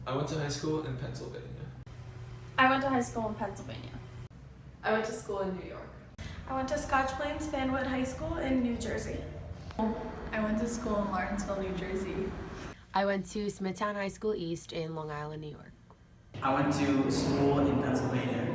I went to high school in Pennsylvania. I went to high school in Pennsylvania. I went to school in New York. I went to Scotch Plains Fanwood High School in New Jersey. I went to school in Lawrenceville, New Jersey. I went to Smithtown High School East in Long Island, New York. I went to school in Pennsylvania.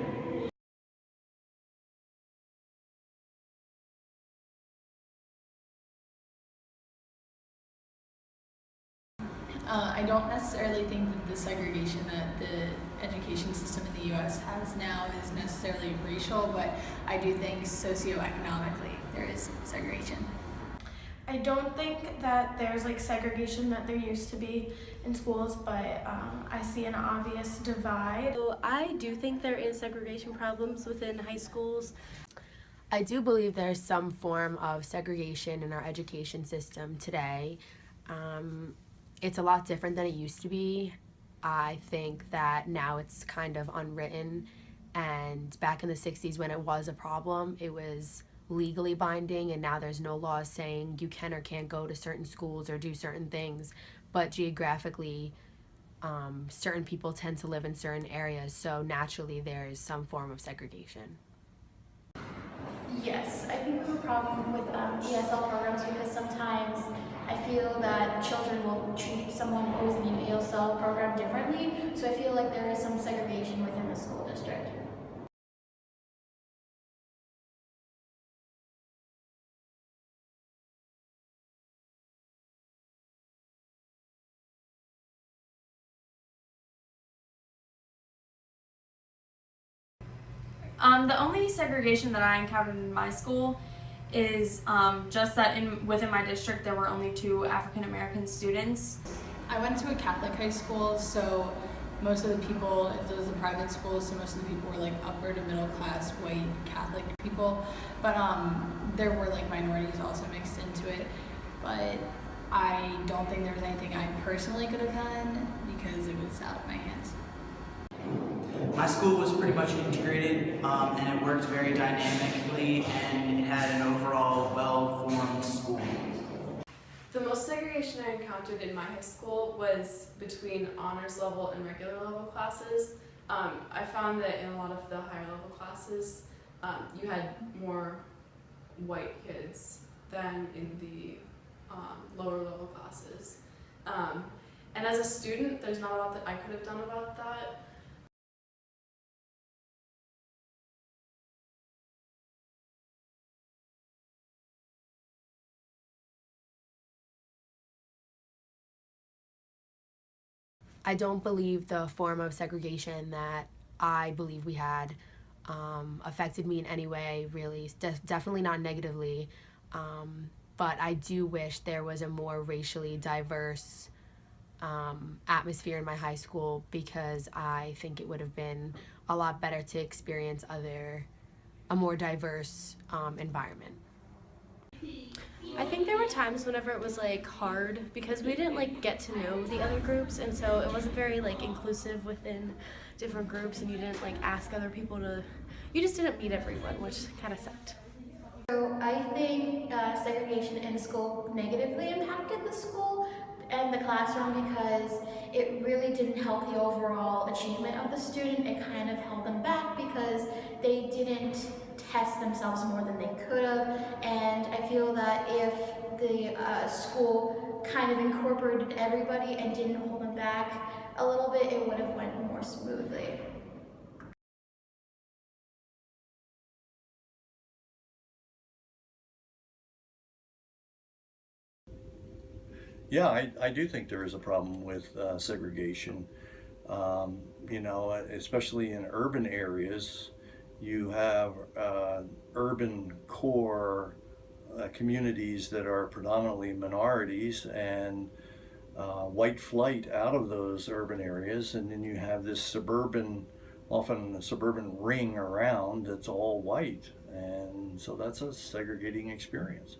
I don't necessarily think that the segregation that the education system in the U.S. has now is necessarily racial, but I do think socioeconomically there is segregation. I don't think that there's like segregation that there used to be in schools, but I see an obvious divide. So I do think there is segregation problems within high schools. I do believe there's some form of segregation in our education system today. It's a lot different than it used to be. I think that now it's kind of unwritten, and back in the 60s when it was a problem, it was legally binding, and now there's no laws saying you can or can't go to certain schools or do certain things, but geographically certain people tend to live in certain areas, so naturally there is some form of segregation. Yes, I think there's a problem with ESL programs because sometimes I feel that children will treat someone who's in an ESL program differently, so I feel like there is some segregation within the school district. The only segregation that I encountered in my school is just that within my district there were only 2 African American students. I went to a Catholic high school, so most of the people, it was a private school, so most of the people were like upper to middle class white Catholic people, but there were like minorities also mixed into it, but I don't think there was anything I personally could have done because it was out of my hands. My school was pretty much integrated, and it worked very dynamically, and it had an overall well-formed school. The most segregation I encountered in my high school was between honors level and regular level classes. I found that in a lot of the higher level classes, you had more white kids than in the lower level classes. And as a student, there's not a lot that I could have done about that. I don't believe the form of segregation that I believe we had affected me in any way, really. Definitely not negatively, but I do wish there was a more racially diverse atmosphere in my high school, because I think it would have been a lot better to experience a more diverse environment. I think there were times whenever it was like hard because we didn't like get to know the other groups, and so it wasn't very like inclusive within different groups, and you didn't like ask other people you just didn't meet everyone, which kind of sucked. So I think segregation in school negatively impacted the school and the classroom because it really didn't help the overall achievement of the student. It kind of held them back because they didn't test themselves more than they could have, and I feel that if the school kind of incorporated everybody and didn't hold them back a little bit, it would have went more smoothly. Yeah, I do think there is a problem with segregation. Especially in urban areas, you have urban core communities that are predominantly minorities, and white flight out of those urban areas, and then you have this often a suburban ring around that's all white, and so that's a segregating experience.